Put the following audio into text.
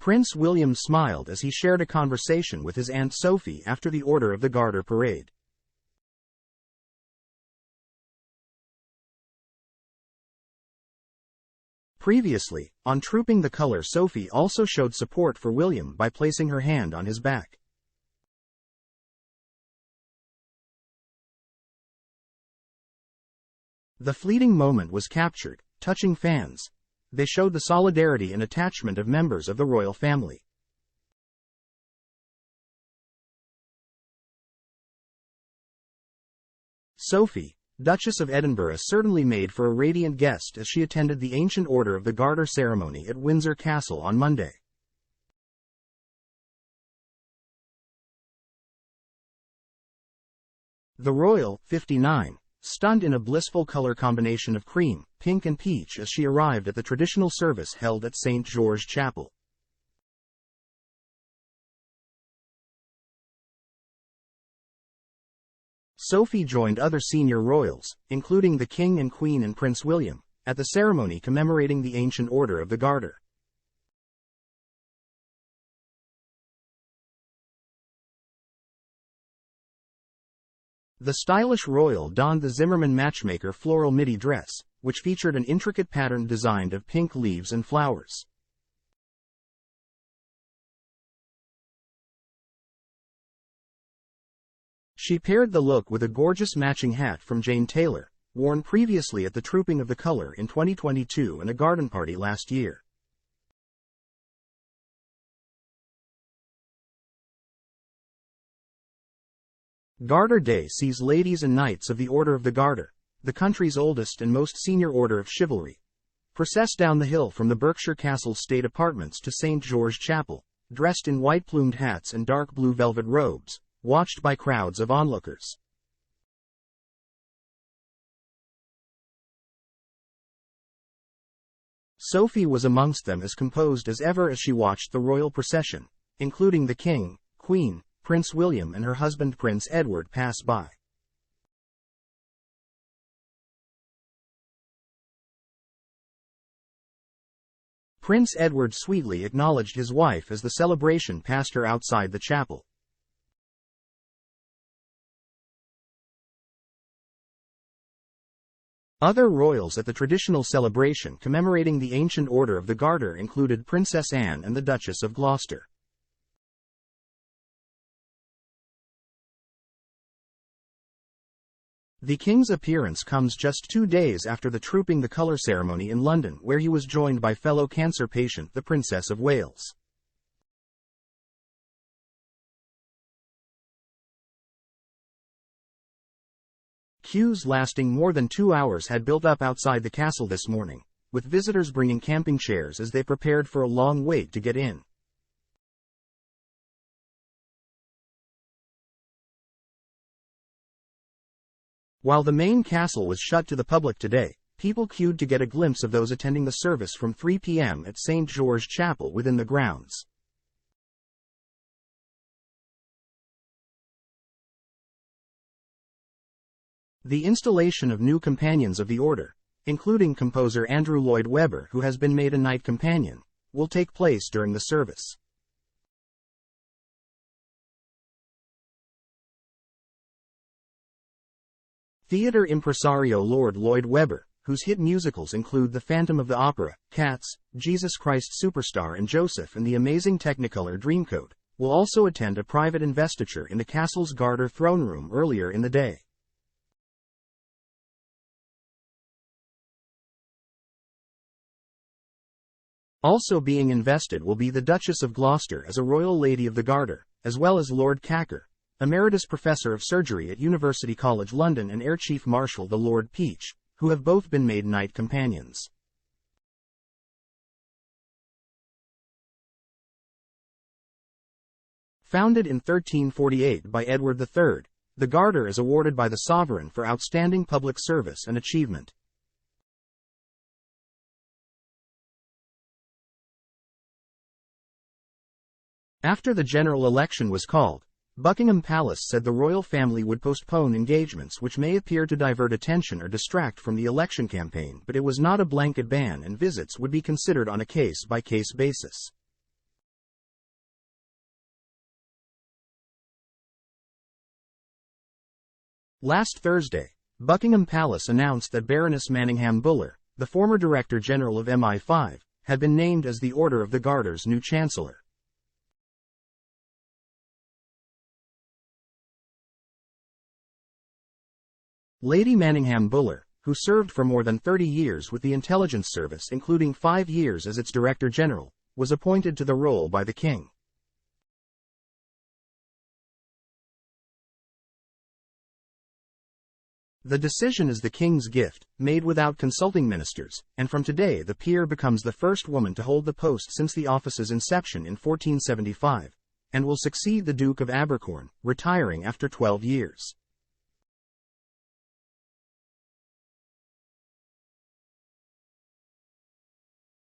Prince William smiled as he shared a conversation with his Aunt Sophie after the Order of the Garter parade. Previously, on Trooping the Colour, Sophie also showed support for William by placing her hand on his back. The fleeting moment was captured, touching fans. They showed the solidarity and attachment of members of the royal family. Sophie, Duchess of Edinburgh, certainly made for a radiant guest as she attended the Ancient Order of the Garter ceremony at Windsor Castle on Monday. The royal, 59, stunned in a blissful color combination of cream, pink and peach as she arrived at the traditional service held at St. George Chapel. Sophie joined other senior royals, including the King and Queen and Prince William, at the ceremony commemorating the Ancient Order of the Garter. The stylish royal donned the Zimmermann Matchmaker floral midi dress, which featured an intricate pattern designed of pink leaves and flowers. She paired the look with a gorgeous matching hat from Jane Taylor, worn previously at the Trooping of the Colour in 2022 and a garden party last year. Garter Day sees ladies and knights of the Order of the Garter, the country's oldest and most senior order of chivalry, process down the hill from the Berkshire Castle state apartments to St. George Chapel, dressed in white-plumed hats and dark blue velvet robes, watched by crowds of onlookers. Sophie was amongst them, as composed as ever as she watched the royal procession, including the King, Queen, Prince William and her husband Prince Edward pass by. Prince Edward sweetly acknowledged his wife as the celebration passed her outside the chapel. Other royals at the traditional celebration commemorating the Ancient Order of the Garter included Princess Anne and the Duchess of Gloucester. The King's appearance comes just 2 days after the Trooping the Colour ceremony in London, where he was joined by fellow cancer patient the Princess of Wales. Queues lasting more than 2 hours had built up outside the castle this morning, with visitors bringing camping chairs as they prepared for a long wait to get in. While the main castle was shut to the public today, people queued to get a glimpse of those attending the service from 3 p.m. at St. George Chapel within the grounds. The installation of new companions of the order, including composer Andrew Lloyd Webber, who has been made a knight companion, will take place during the service. Theatre impresario Lord Lloyd Webber, whose hit musicals include The Phantom of the Opera, Cats, Jesus Christ Superstar and Joseph and the Amazing Technicolor Dreamcoat, will also attend a private investiture in the castle's Garter throne room earlier in the day. Also being invested will be the Duchess of Gloucester as a Royal Lady of the Garter, as well as Lord Cacker, Emeritus Professor of Surgery at University College London, and Air Chief Marshal the Lord Peach, who have both been made knight companions. Founded in 1348 by Edward III, the Garter is awarded by the Sovereign for outstanding public service and achievement. After the general election was called, Buckingham Palace said the royal family would postpone engagements which may appear to divert attention or distract from the election campaign, but it was not a blanket ban and visits would be considered on a case-by-case basis. Last Thursday, Buckingham Palace announced that Baroness Manningham Buller, the former Director General of MI5, had been named as the Order of the Garter's new Chancellor. Lady Manningham Buller, who served for more than 30 years with the intelligence service including 5 years as its Director General, was appointed to the role by the King. The decision is the King's gift, made without consulting ministers, and from today the peer becomes the first woman to hold the post since the office's inception in 1475, and will succeed the Duke of Abercorn, retiring after 12 years.